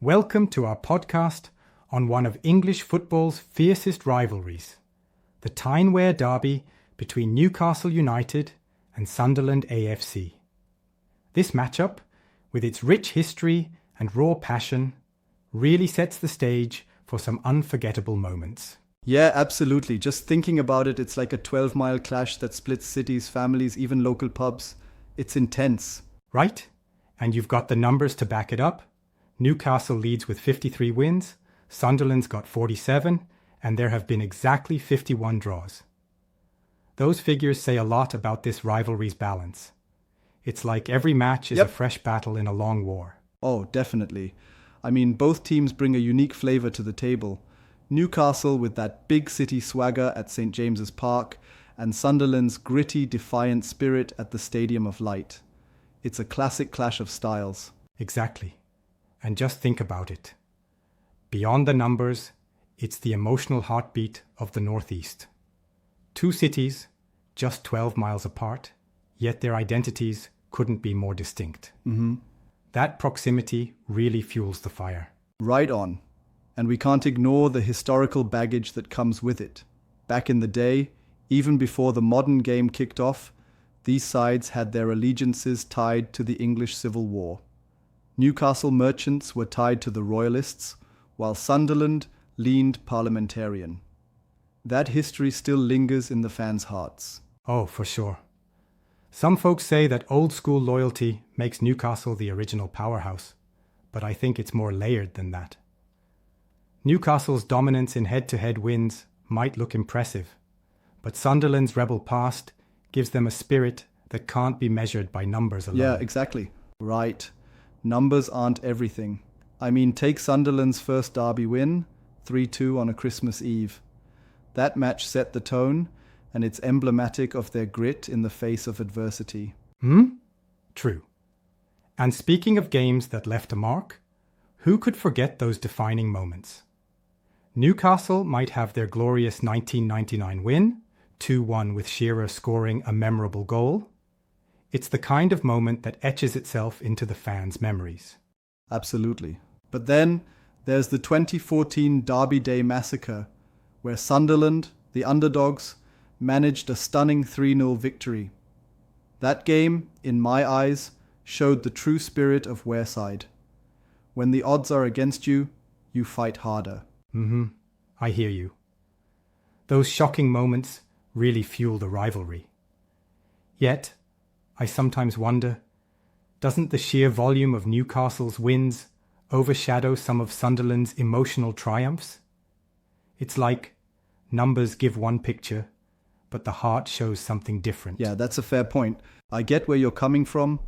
Welcome to our podcast on one of English football's fiercest rivalries, the Tyne-Wear Derby between Newcastle United and Sunderland AFC. This matchup, with its rich history and raw passion, really sets the stage for some unforgettable moments. Yeah, absolutely. Just thinking about it, it's like a 12-mile clash that splits cities, families, even local pubs. It's intense. Right? And you've got the numbers to back it up. Newcastle leads with 53 wins, Sunderland's got 47, and there have been exactly 51 draws. Those figures say a lot about this rivalry's balance. It's like every match is a fresh battle in a long war. Oh, definitely. I mean, both teams bring a unique flavour to the table. Newcastle with that big city swagger at St James's Park, and Sunderland's gritty, defiant spirit at the Stadium of Light. It's a classic clash of styles. Exactly. And just think about it. Beyond the numbers, it's the emotional heartbeat of the Northeast. Two cities, just 12 miles apart, yet their identities couldn't be more distinct. That proximity really fuels the fire. Right on. And we can't ignore the historical baggage that comes with it. Back in the day, even before the modern game kicked off, these sides had their allegiances tied to the English Civil War. Newcastle merchants were tied to the Royalists, while Sunderland leaned parliamentarian. That history still lingers in the fans' hearts. Oh, for sure. Some folks say that old-school loyalty makes Newcastle the original powerhouse, but I think it's more layered than that. Newcastle's dominance in head-to-head wins might look impressive, but Sunderland's rebel past gives them a spirit that can't be measured by numbers alone. Yeah, exactly. Right. Numbers aren't everything. I mean, take Sunderland's first derby win, 3-2 on a Christmas Eve. That match set the tone, and it's emblematic of their grit in the face of adversity. True. And speaking of games that left a mark, who could forget those defining moments? Newcastle might have their glorious 1999 win, 2-1 with Shearer scoring a memorable goal. It's the kind of moment that etches itself into the fans' memories. Absolutely. But then there's the 2014 Derby Day Massacre, where Sunderland, the underdogs, managed a stunning 3-0 victory. That game, in my eyes, showed the true spirit of Wearside. When the odds are against you, you fight harder. I hear you. Those shocking moments really fuel the rivalry. Yet, I sometimes wonder, doesn't the sheer volume of Newcastle's wins overshadow some of Sunderland's emotional triumphs? It's like numbers give one picture, but the heart shows something different. Yeah, that's a fair point. I get where you're coming from,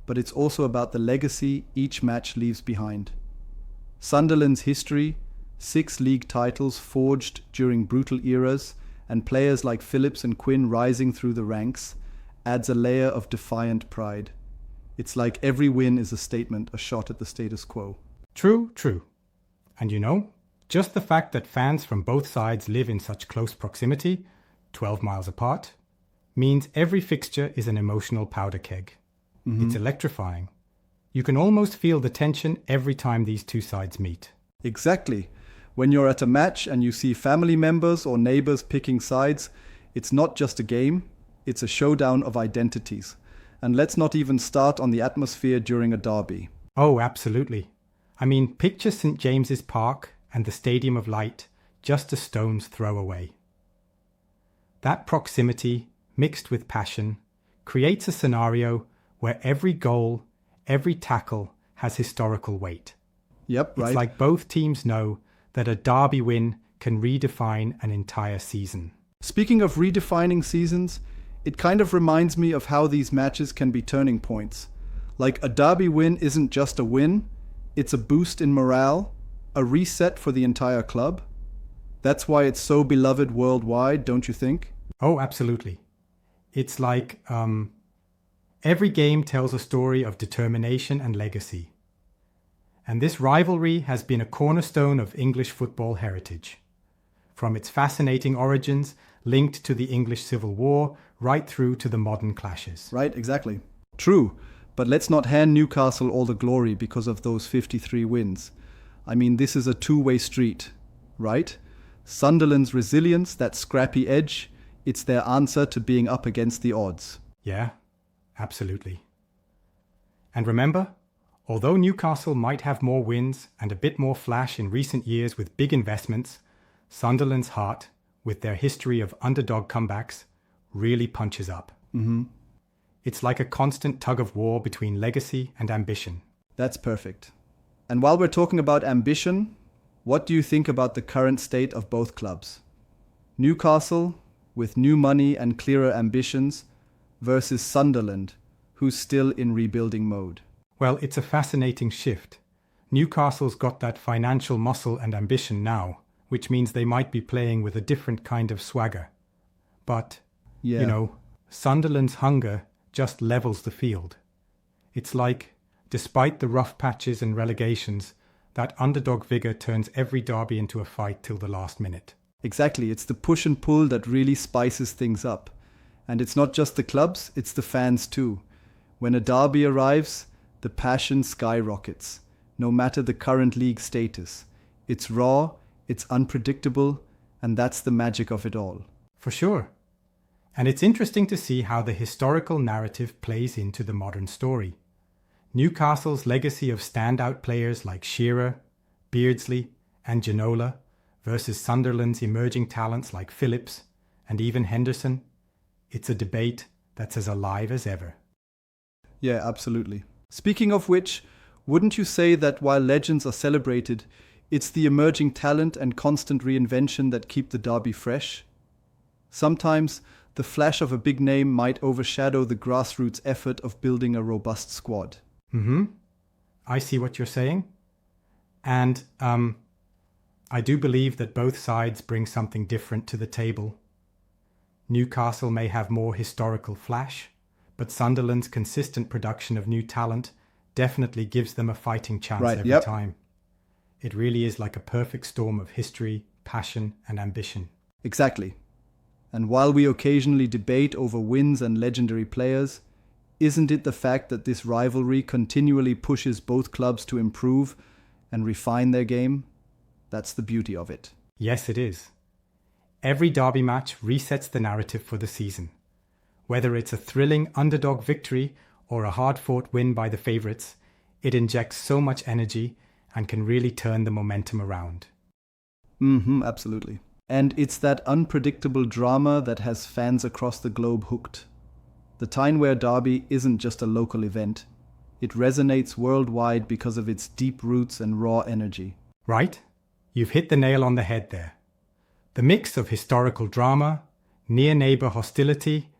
but it's also about the legacy each match leaves behind. Sunderland's history, 6 league titles forged during brutal eras, and players like Phillips and Quinn rising through the ranks, adds a layer of defiant pride. It's like every win is a statement, a shot at the status quo. True. And you know, just the fact that fans from both sides live in such close proximity, 12 miles apart, means every fixture is an emotional powder keg. It's electrifying. You can almost feel the tension every time these two sides meet. Exactly. When you're at a match and you see family members or neighbors picking sides, it's not just a game, it's a showdown of identities. And let's not even start on the atmosphere during a derby. Oh, absolutely. I mean, picture St James's Park and the Stadium of Light just a stone's throw away. That proximity, mixed with passion, creates a scenario where every goal, every tackle has historical weight. Yep, right. It's like both teams know that a derby win can redefine an entire season. Speaking of redefining seasons, it kind of reminds me of how these matches can be turning points. Like a derby win isn't just a win, it's a boost in morale, a reset for the entire club. That's why it's so beloved worldwide, don't you think? Oh, absolutely. It's like every game tells a story of determination and legacy. And this rivalry has been a cornerstone of English football heritage. From its fascinating origins linked to the English Civil War right through to the modern clashes. Right, exactly. True, but let's not hand Newcastle all the glory because of those 53 wins. I mean, this is a two-way street, right? Sunderland's resilience, that scrappy edge, it's their answer to being up against the odds. Yeah, absolutely. And remember, although Newcastle might have more wins and a bit more flash in recent years with big investments, Sunderland's heart, with their history of underdog comebacks, really punches up. Mm-hmm. It's like a constant tug of war between legacy and ambition. That's perfect. And while we're talking about ambition, what do you think about the current state of both clubs? Newcastle, with new money and clearer ambitions, versus Sunderland, who's still in rebuilding mode. Well, it's a fascinating shift. Newcastle's got that financial muscle and ambition now, which means they might be playing with a different kind of swagger. But, Sunderland's hunger just levels the field. It's like, despite the rough patches and relegations, that underdog vigour turns every derby into a fight till the last minute. Exactly, it's the push and pull that really spices things up. And it's not just the clubs, it's the fans too. When a derby arrives, the passion skyrockets, no matter the current league status. It's raw, it's unpredictable, and that's the magic of it all. For sure. And it's interesting to see how the historical narrative plays into the modern story. Newcastle's legacy of standout players like Shearer, Beardsley, and Ginola versus Sunderland's emerging talents like Phillips and even Henderson. It's a debate that's as alive as ever. Yeah, absolutely. Speaking of which, wouldn't you say that while legends are celebrated, it's the emerging talent and constant reinvention that keep the derby fresh? Sometimes, the flash of a big name might overshadow the grassroots effort of building a robust squad. I see what you're saying. And I do believe that both sides bring something different to the table. Newcastle may have more historical flash, but Sunderland's consistent production of new talent definitely gives them a fighting chance every time. It really is like a perfect storm of history, passion, and ambition. Exactly. And while we occasionally debate over wins and legendary players, isn't it the fact that this rivalry continually pushes both clubs to improve and refine their game? That's the beauty of it. Yes, it is. Every derby match resets the narrative for the season. Whether it's a thrilling underdog victory or a hard-fought win by the favourites, it injects so much energy and can really turn the momentum around. Absolutely. And it's that unpredictable drama that has fans across the globe hooked. The Tyne-Wear Derby isn't just a local event. It resonates worldwide because of its deep roots and raw energy. Right? You've hit the nail on the head there. The mix of historical drama, near-neighbour hostility,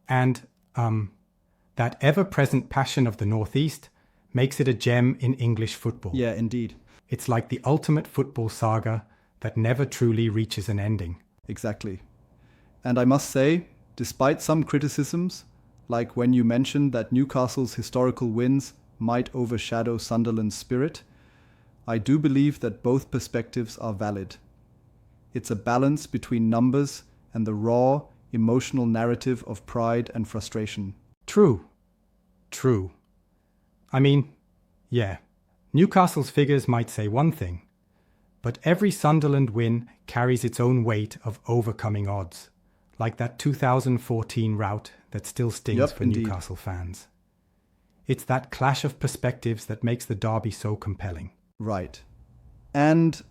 and, that ever-present passion of the Northeast makes it a gem in English football. Yeah, indeed. It's like the ultimate football saga that never truly reaches an ending. Exactly. And I must say, despite some criticisms, like when you mentioned that Newcastle's historical wins might overshadow Sunderland's spirit, I do believe that both perspectives are valid. It's a balance between numbers and the raw, emotional narrative of pride and frustration. True. I mean, yeah, Newcastle's figures might say one thing, but every Sunderland win carries its own weight of overcoming odds, like that 2014 rout that still stings for indeed. Newcastle fans. It's that clash of perspectives that makes the derby so compelling. Right. And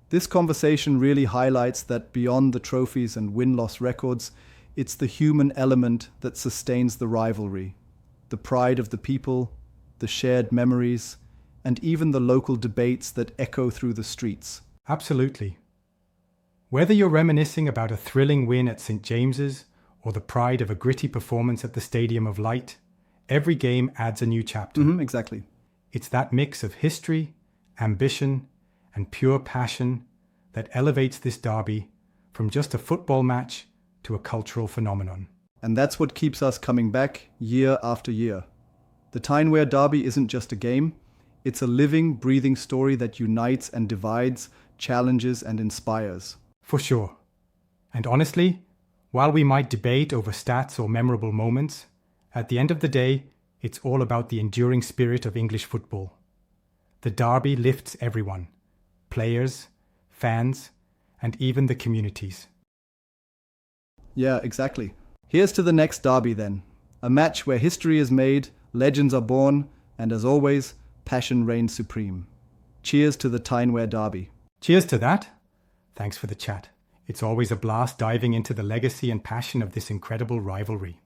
this conversation really highlights that beyond the trophies and win-loss records, it's the human element that sustains the rivalry. The pride of the people, the shared memories, and even the local debates that echo through the streets. Absolutely. Whether you're reminiscing about a thrilling win at St. James's or the pride of a gritty performance at the Stadium of Light, every game adds a new chapter. Exactly. It's that mix of history, ambition, and pure passion that elevates this derby from just a football match to a cultural phenomenon. And that's what keeps us coming back year after year. The Tyne-Wear Derby isn't just a game, it's a living, breathing story that unites and divides, challenges and inspires. For sure. And honestly, while we might debate over stats or memorable moments, at the end of the day, it's all about the enduring spirit of English football. The derby lifts everyone, players, fans, and even the communities. Yeah, exactly. Here's to the next derby then. A match where history is made, legends are born, and as always, passion reigns supreme. Cheers to the Tyne-Wear Derby. Cheers to that. Thanks for the chat. It's always a blast diving into the legacy and passion of this incredible rivalry.